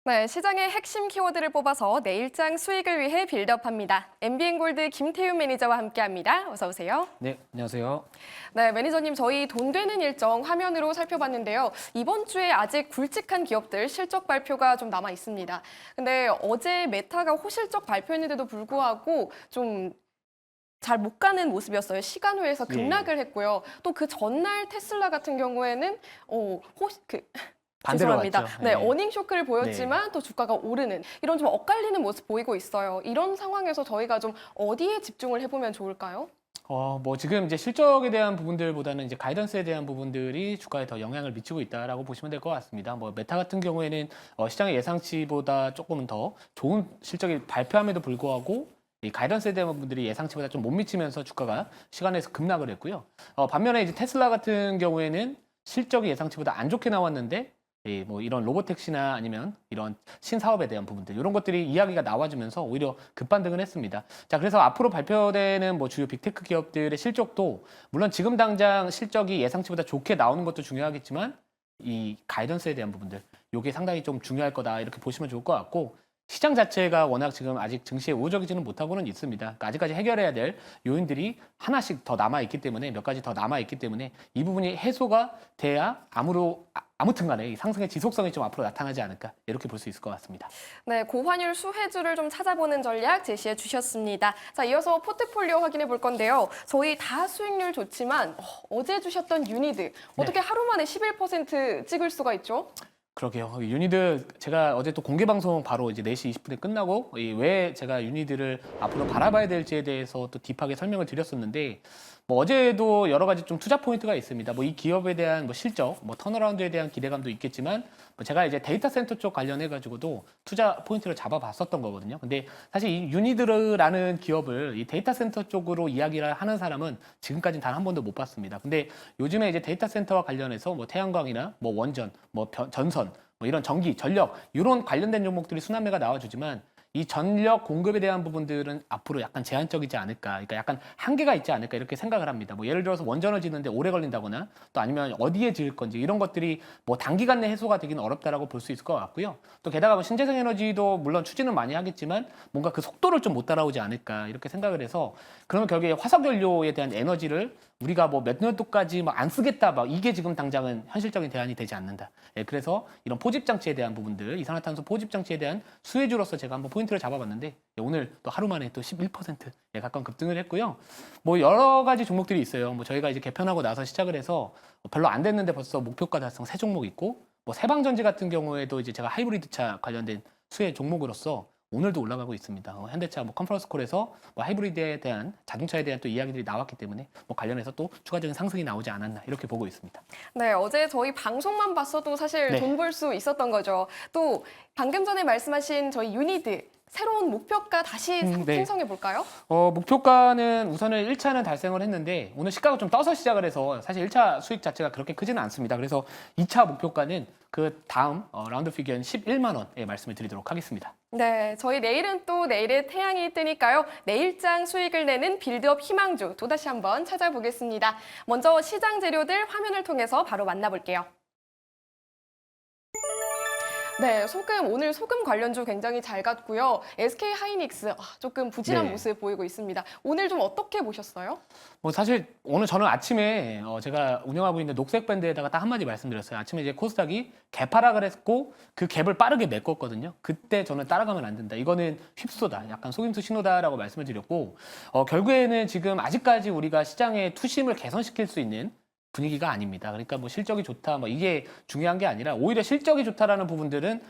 네, 시장의 핵심 키워드를 뽑아서 내일장 수익을 위해 빌드업합니다. MBN골드 김태윤 매니저와 함께합니다. 어서 오세요. 네, 안녕하세요. 네, 매니저님 저희 돈 되는 일정 화면으로 살펴봤는데요. 이번 주에 아직 굵직한 기업들 실적 발표가 좀 남아 있습니다. 근데 어제 메타가 호실적 발표했는데도 불구하고 좀 잘 못 가는 모습이었어요. 시간외에서 급락을 했고요. 또 그 전날 테슬라 같은 경우에는 반대로 죄송합니다. 갔죠. 네, 예. 어닝 쇼크를 보였지만 또 주가가 오르는 이런 좀 엇갈리는 모습 보이고 있어요. 이런 상황에서 저희가 좀 어디에 집중을 해보면 좋을까요? 뭐 지금 이제 실적에 대한 부분들보다는 이제 가이던스에 대한 부분들이 주가에 더 영향을 미치고 있다라고 보시면 될 것 같습니다. 뭐 메타 같은 경우에는 시장의 예상치보다 조금은 더 좋은 실적이 발표함에도 불구하고 이 가이던스에 대한 부분들이 예상치보다 좀 못 미치면서 주가가 시간에서 급락을 했고요. 반면에 이제 테슬라 같은 경우에는 실적이 예상치보다 안 좋게 나왔는데 뭐 이런 로보택시나 아니면 이런 신사업에 대한 부분들 이런 것들이 이야기가 나와주면서 오히려 급반등을 했습니다. 자, 그래서 앞으로 발표되는 뭐 주요 빅테크 기업들의 실적도 물론 지금 당장 실적이 예상치보다 좋게 나오는 것도 중요하겠지만 이 가이던스에 대한 부분들 이게 상당히 좀 중요할 거다 이렇게 보시면 좋을 것 같고 시장 자체가 워낙 지금 아직 증시에 우호적이지는 못하고는 있습니다. 그러니까 아직까지 해결해야 될 요인들이 하나씩 더 남아있기 때문에 몇 가지 더 남아있기 때문에 이 부분이 해소가 돼야 아무튼 간에 이 상승의 지속성이 좀 앞으로 나타나지 않을까 이렇게 볼 수 있을 것 같습니다. 네, 고환율 수혜주를 좀 찾아보는 전략 제시해 주셨습니다. 자, 이어서 포트폴리오 확인해 볼 건데요. 저희 다 수익률 좋지만 어제 주셨던 유니드 어떻게 하루 만에 11% 찍을 수가 있죠? 그러게요. 유니드 제가 어제 또 공개 방송 바로 이제 4시 20분에 끝나고 왜 제가 유니드를 앞으로 바라봐야 될지에 대해서 또 딥하게 설명을 드렸었는데 뭐 어제도 여러 가지 좀 투자 포인트가 있습니다. 뭐 이 기업에 대한 뭐 실적, 뭐 턴어라운드에 대한 기대감도 있겠지만 뭐 제가 이제 데이터 센터 쪽 관련해 가지고도 투자 포인트를 잡아봤었던 거거든요. 근데 사실 이 유니드라는 기업을 이 데이터 센터 쪽으로 이야기를 하는 사람은 지금까지는 단 한 번도 못 봤습니다. 근데 요즘에 이제 데이터 센터와 관련해서 뭐 태양광이나 뭐 원전, 뭐 전선 뭐 이런 전기, 전력 이런 관련된 종목들이 순환매가 나와주지만 이 전력 공급에 대한 부분들은 앞으로 약간 제한적이지 않을까, 그러니까 약간 한계가 있지 않을까 이렇게 생각을 합니다. 뭐 예를 들어서 원전을 짓는데 오래 걸린다거나 또 아니면 어디에 지을 건지 이런 것들이 뭐 단기간 내 해소가 되기는 어렵다라고 볼 수 있을 것 같고요. 또 게다가 뭐 신재생 에너지도 물론 추진은 많이 하겠지만 뭔가 그 속도를 좀 못 따라오지 않을까 이렇게 생각을 해서 그러면 결국에 화석연료에 대한 에너지를 우리가 뭐 몇 년도까지 뭐 안 쓰겠다 막 이게 지금 당장은 현실적인 대안이 되지 않는다. 그래서 이런 포집 장치에 대한 부분들, 이산화탄소 포집 장치에 대한 수혜주로서 제가 한번 포인트를 잡아봤는데 오늘 또 하루 만에 또 11% 가까운 급등을 했고요. 뭐 여러 가지 종목들이 있어요. 뭐 저희가 이제 개편하고 나서 시작을 해서 별로 안 됐는데 벌써 목표가 달성 3종목 있고 뭐 세방전지 같은 경우에도 이제 제가 하이브리드차 관련된 수혜 종목으로서 오늘도 올라가고 있습니다. 현대차 뭐 컨퍼런스 콜에서 뭐 하이브리드에 대한 자동차에 대한 또 이야기들이 나왔기 때문에 뭐 관련해서 또 추가적인 상승이 나오지 않았나 이렇게 보고 있습니다. 네, 어제 저희 방송만 봤어도 사실 네. 돈 벌 수 있었던 거죠. 또 방금 전에 말씀하신 저희 유니드 새로운 목표가 다시 네. 생성해 볼까요? 목표가는 우선은 1차는 달성을 했는데 오늘 시가가 좀 떠서 시작을 해서 사실 1차 수익 자체가 그렇게 크지는 않습니다. 그래서 2차 목표가는 그 다음 라운드 피겨인 11만 원에 말씀을 드리도록 하겠습니다. 네, 저희 내일은 또 내일의 태양이 뜨니까요. 내일장 수익을 내는 빌드업 희망주 또다시 한번 찾아보겠습니다. 먼저 시장 재료들 화면을 통해서 바로 만나볼게요. 네, 오늘 소금 관련주 굉장히 잘 갔고요. SK 하이닉스 조금 부진한 네. 모습 보이고 있습니다. 오늘 좀 어떻게 보셨어요? 뭐 사실 오늘 저는 아침에 제가 운영하고 있는 녹색 밴드에다가 딱 한마디 말씀드렸어요. 아침에 이제 코스닥이 갭하락을 했고 그 갭을 빠르게 메꿨거든요. 그때 저는 따라가면 안 된다. 이거는 휩소다. 약간 속임수 신호다라고 말씀을 드렸고 결국에는 지금 아직까지 우리가 시장의 투심을 개선시킬 수 있는 분위기가 아닙니다. 그러니까 뭐 실적이 좋다, 뭐 이게 중요한 게 아니라 오히려 실적이 좋다라는 부분들은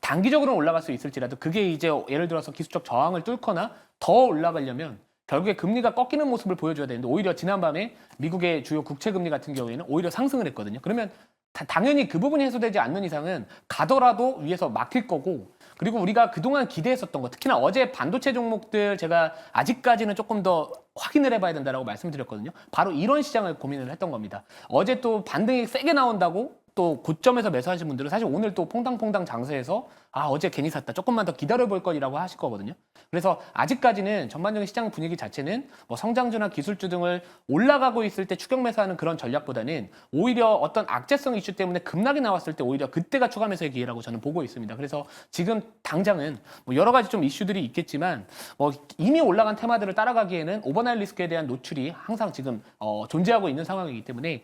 단기적으로는 올라갈 수 있을지라도 그게 이제 예를 들어서 기술적 저항을 뚫거나 더 올라가려면 결국에 금리가 꺾이는 모습을 보여줘야 되는데 오히려 지난밤에 미국의 주요 국채 금리 같은 경우에는 오히려 상승을 했거든요. 그러면 당연히 그 부분이 해소되지 않는 이상은 가더라도 위에서 막힐 거고 그리고 우리가 그동안 기대했었던 거 특히나 어제 반도체 종목들 제가 아직까지는 조금 더 확인을 해봐야 된다라고 말씀드렸거든요. 바로 이런 시장을 고민을 했던 겁니다. 어제 또 반등이 세게 나온다고 또 고점에서 매수하신 분들은 사실 오늘 또 퐁당퐁당 장세에서 어제 괜히 샀다. 조금만 더 기다려볼 거라고 하실 거거든요. 그래서 아직까지는 전반적인 시장 분위기 자체는 뭐 성장주나 기술주 등을 올라가고 있을 때 추격 매수하는 그런 전략보다는 오히려 어떤 악재성 이슈 때문에 급락이 나왔을 때 오히려 그때가 추가 매수의 기회라고 저는 보고 있습니다. 그래서 지금 당장은 뭐 여러 가지 좀 이슈들이 있겠지만 뭐 이미 올라간 테마들을 따라가기에는 오버나잇 리스크에 대한 노출이 항상 지금 존재하고 있는 상황이기 때문에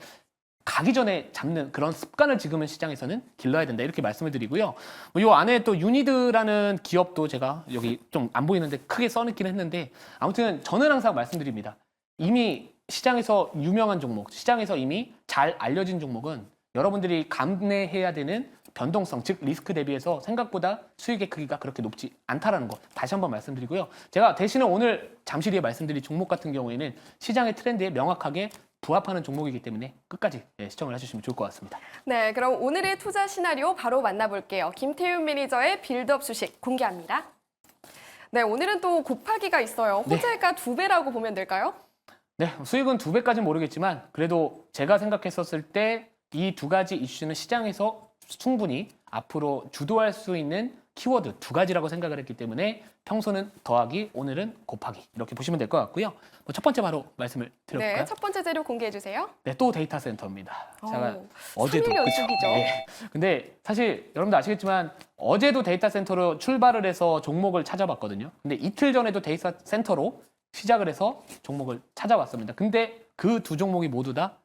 가기 전에 잡는 그런 습관을 지금은 시장에서는 길러야 된다 이렇게 말씀을 드리고요. 이 안에 또 유니드라는 기업도 제가 여기 좀 안 보이는데 크게 써놓긴 했는데 아무튼 저는 항상 말씀드립니다. 이미 시장에서 유명한 종목, 시장에서 이미 잘 알려진 종목은 여러분들이 감내해야 되는 변동성, 즉 리스크 대비해서 생각보다 수익의 크기가 그렇게 높지 않다라는 거 다시 한번 말씀드리고요. 제가 대신에 오늘 잠시 뒤에 말씀드릴 종목 같은 경우에는 시장의 트렌드에 명확하게 부합하는 종목이기 때문에 끝까지 시청을 해주시면 좋을 것 같습니다. 네, 그럼 오늘의 투자 시나리오 바로 만나볼게요. 김태윤 매니저의 빌드업 수식 공개합니다. 네, 오늘은 또 곱하기가 있어요. 호재가 2배라고 보면 될까요? 네, 수익은 2배까지는 모르겠지만 그래도 제가 생각했었을 때 이 두 가지 이슈는 시장에서 충분히 앞으로 주도할 수 있는 키워드 2가지라고 생각을 했기 때문에 평소는 더하기, 오늘은 곱하기 이렇게 보시면 될 것 같고요. 첫 번째 바로 말씀을 드려볼까요? 네, 첫 번째 재료 공개해 주세요. 네, 또 데이터 센터입니다. 제가 어제도 3일 연속이죠. 네. 근데 사실 여러분들 아시겠지만 어제도 데이터 센터로 출발을 해서 종목을 찾아봤거든요. 근데 이틀 전에도 데이터 센터로 시작을 해서 종목을 찾아왔습니다. 근데 그 두 종목이 모두 다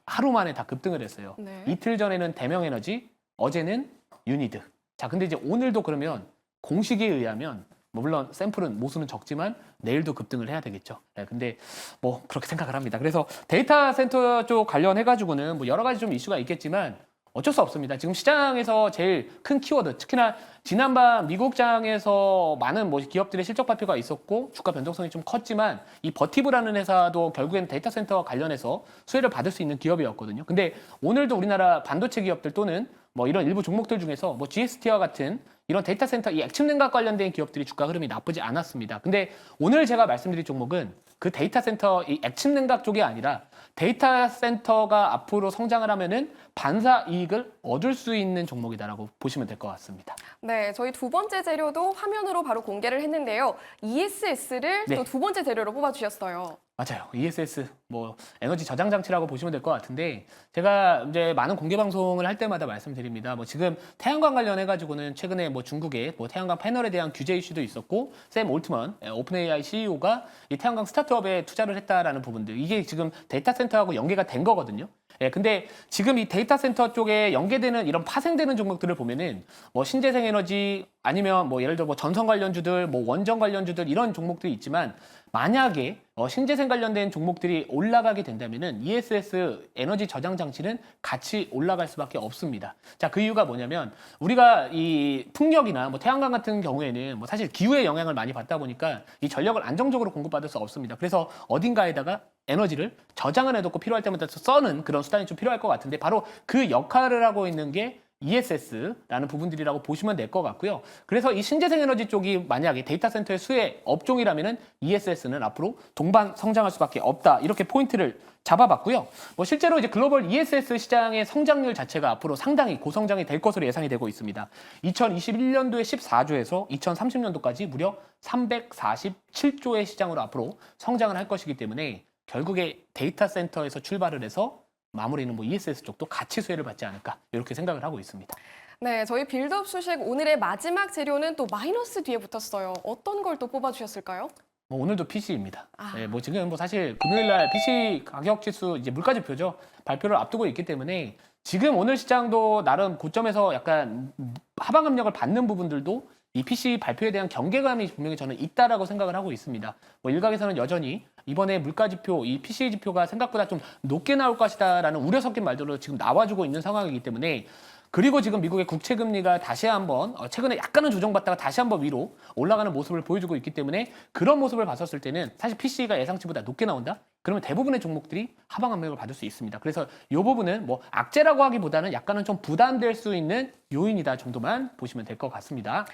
하루 만에 다 급등을 했어요. 네. 이틀 전에는 대명에너지, 어제는 유니드. 자, 근데 이제 오늘도 그러면 공식에 의하면 물론 샘플은 모수는 적지만 내일도 급등을 해야 되겠죠. 네, 근데 뭐 그렇게 생각을 합니다. 그래서 데이터 센터 쪽 관련해가지고는 뭐 여러 가지 좀 이슈가 있겠지만 어쩔 수 없습니다. 지금 시장에서 제일 큰 키워드, 특히나 지난밤 미국장에서 많은 뭐 기업들의 실적 발표가 있었고 주가 변동성이 좀 컸지만 이 버티브라는 회사도 결국엔 데이터 센터 관련해서 수혜를 받을 수 있는 기업이었거든요. 근데 오늘도 우리나라 반도체 기업들 또는 뭐 이런 일부 종목들 중에서 뭐 GST와 같은 이런 데이터 센터 이 액침 냉각 관련된 기업들이 주가 흐름이 나쁘지 않았습니다. 근데 오늘 제가 말씀드릴 종목은 그 데이터 센터 이 액침 냉각 쪽이 아니라 데이터 센터가 앞으로 성장을 하면은 반사 이익을 얻을 수 있는 종목이다라고 보시면 될 것 같습니다. 네, 저희 두 번째 재료도 화면으로 바로 공개를 했는데요. ESS를 네. 또 두 번째 재료로 뽑아주셨어요. 맞아요. ESS 뭐 에너지 저장 장치라고 보시면 될 것 같은데 제가 이제 많은 공개 방송을 할 때마다 말씀드립니다. 뭐 지금 태양광 관련해 가지고는 최근에 뭐 중국의 뭐 태양광 패널에 대한 규제 이슈도 있었고 샘 올트먼 오픈 AI CEO가 이 태양광 스타트업에 투자를 했다라는 부분들 이게 지금 데이터 센터하고 연계가 된 거거든요. 근데 지금 이 데이터 센터 쪽에 연계되는 이런 파생되는 종목들을 보면은 뭐 신재생 에너지 아니면 뭐 예를 들어 뭐 전선 관련주들, 뭐 원전 관련주들 이런 종목들이 있지만 만약에 신재생 관련된 종목들이 올라가게 된다면은 ESS 에너지 저장 장치는 같이 올라갈 수밖에 없습니다. 자, 그 이유가 뭐냐면 우리가 이 풍력이나 뭐 태양광 같은 경우에는 뭐 사실 기후의 영향을 많이 받다 보니까 이 전력을 안정적으로 공급받을 수 없습니다. 그래서 어딘가에다가 에너지를 저장을 해놓고 필요할 때마다 써는 그런 수단이 좀 필요할 것 같은데 바로 그 역할을 하고 있는 게 ESS라는 부분들이라고 보시면 될 것 같고요. 그래서 이 신재생 에너지 쪽이 만약에 데이터 센터의 수혜 업종이라면은 ESS는 앞으로 동반 성장할 수밖에 없다. 이렇게 포인트를 잡아봤고요. 뭐 실제로 이제 글로벌 ESS 시장의 성장률 자체가 앞으로 상당히 고성장이 될 것으로 예상이 되고 있습니다. 2021년도에 14조에서 2030년도까지 무려 347조의 시장으로 앞으로 성장을 할 것이기 때문에 결국에 데이터 센터에서 출발을 해서 마무리는 뭐 ESS 쪽도 같이 수혜를 받지 않을까 이렇게 생각을 하고 있습니다. 네, 저희 빌드업 수식 오늘의 마지막 재료는 또 마이너스 뒤에 붙었어요. 어떤 걸 또 뽑아주셨을까요? 뭐 오늘도 PC입니다. 뭐 지금 뭐 사실 금요일날 PC 가격 지수 이제 물가 지표죠 발표를 앞두고 있기 때문에 지금 오늘 시장도 나름 고점에서 약간 하방 압력을 받는 부분들도 이 PC 발표에 대한 경계감이 분명히 저는 있다라고 생각을 하고 있습니다. 뭐 일각에서는 여전히 이번에 물가 지표, 이 PCE 지표가 생각보다 좀 높게 나올 것이다라는 우려 섞인 말들로 지금 나와주고 있는 상황이기 때문에 그리고 지금 미국의 국채 금리가 다시 한번 최근에 약간은 조정받다가 다시 한번 위로 올라가는 모습을 보여주고 있기 때문에 그런 모습을 봤었을 때는 사실 PCE가 예상치보다 높게 나온다? 그러면 대부분의 종목들이 하방 압력을 받을 수 있습니다. 그래서 이 부분은 뭐 악재라고 하기보다는 약간은 좀 부담될 수 있는 요인이다 정도만 보시면 될 것 같습니다.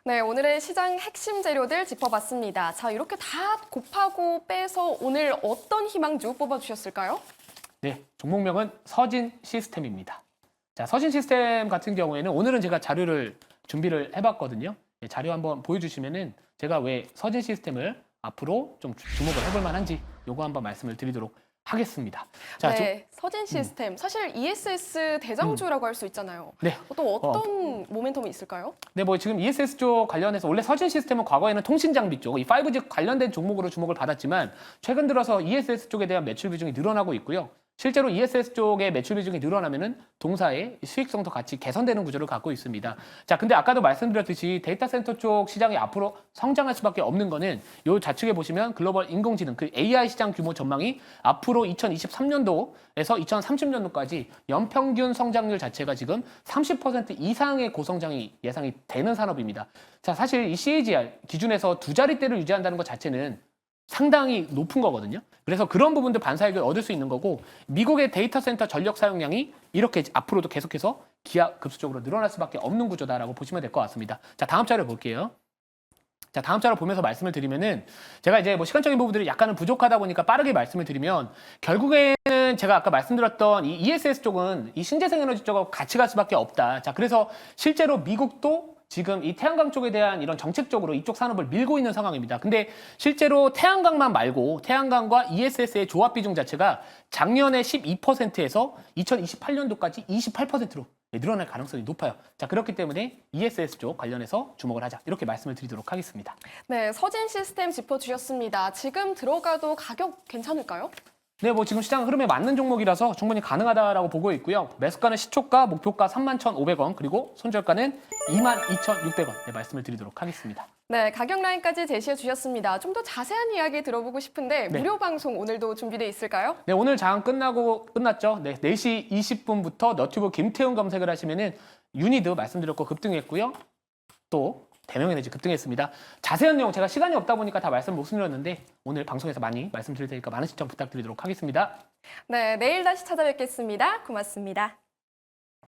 네, 오늘의 시장 핵심 재료들 짚어봤습니다. 자, 이렇게 다 곱하고 빼서 오늘 어떤 희망주 뽑아주셨을까요? 네, 종목명은 서진 시스템입니다. 자, 서진 시스템 같은 경우에는 오늘은 제가 자료를 준비를 해봤거든요. 예, 자료 한번 보여주시면은 제가 왜 서진 시스템을 앞으로 좀 주목을 해볼 만한지 요거 한번 말씀을 드리도록 하겠습니다. 자, 네, 서진 시스템 사실 ESS 대장주라고 할 수 있잖아요. 네. 또 어떤 모멘텀이 있을까요? 네, 뭐 지금 ESS 쪽 관련해서 원래 서진 시스템은 과거에는 통신 장비 쪽, 이 5G 관련된 종목으로 주목을 받았지만 최근 들어서 ESS 쪽에 대한 매출 비중이 늘어나고 있고요. 실제로 ESS 쪽의 매출 비중이 늘어나면은 동사의 수익성도 같이 개선되는 구조를 갖고 있습니다. 자, 근데 아까도 말씀드렸듯이 데이터 센터 쪽 시장이 앞으로 성장할 수밖에 없는 거는 요 좌측에 보시면 글로벌 인공지능, 그 AI 시장 규모 전망이 앞으로 2023년도에서 2030년도까지 연평균 성장률 자체가 지금 30% 이상의 고성장이 예상이 되는 산업입니다. 자, 사실 이 CAGR 기준에서 두 자릿대를 유지한다는 것 자체는 상당히 높은 거거든요. 그래서 그런 부분들 반사익을 얻을 수 있는 거고 미국의 데이터 센터 전력 사용량이 이렇게 앞으로도 계속해서 기하급수적으로 늘어날 수밖에 없는 구조다라고 보시면 될 것 같습니다. 자, 다음 자료 볼게요. 자, 다음 자료 보면서 말씀을 드리면은 제가 이제 뭐 시간적인 부분들이 약간은 부족하다 보니까 빠르게 말씀을 드리면 결국에는 제가 아까 말씀드렸던 이 ESS 쪽은 이 신재생 에너지 쪽하고 같이 갈 수밖에 없다. 자, 그래서 실제로 미국도 지금 이 태양광 쪽에 대한 이런 정책적으로 이쪽 산업을 밀고 있는 상황입니다. 근데 실제로 태양광만 말고 태양광과 ESS의 조합 비중 자체가 작년에 12%에서 2028년도까지 28%로 늘어날 가능성이 높아요. 자, 그렇기 때문에 ESS 쪽 관련해서 주목을 하자. 이렇게 말씀을 드리도록 하겠습니다. 네, 서진 시스템 짚어주셨습니다. 지금 들어가도 가격 괜찮을까요? 네, 뭐 지금 시장 흐름에 맞는 종목이라서 충분히 가능하다라고 보고 있고요. 매수가는 시초가, 목표가 31,500원, 그리고 손절가는 22,600원. 네, 말씀을 드리도록 하겠습니다. 네, 가격 라인까지 제시해 주셨습니다. 좀 더 자세한 이야기 들어보고 싶은데 네. 무료 방송 오늘도 준비돼 있을까요? 네, 오늘 장 끝났죠. 네, 4시 20분부터 너튜브 김태훈 검색을 하시면은 유니드 말씀드렸고 급등했고요. 또 대명에너지 급등했습니다. 자세한 내용 제가 시간이 없다 보니까 다 말씀 못 드렸는데 오늘 방송에서 많이 말씀드릴 테니까 많은 시청 부탁드리도록 하겠습니다. 네, 내일 다시 찾아뵙겠습니다. 고맙습니다.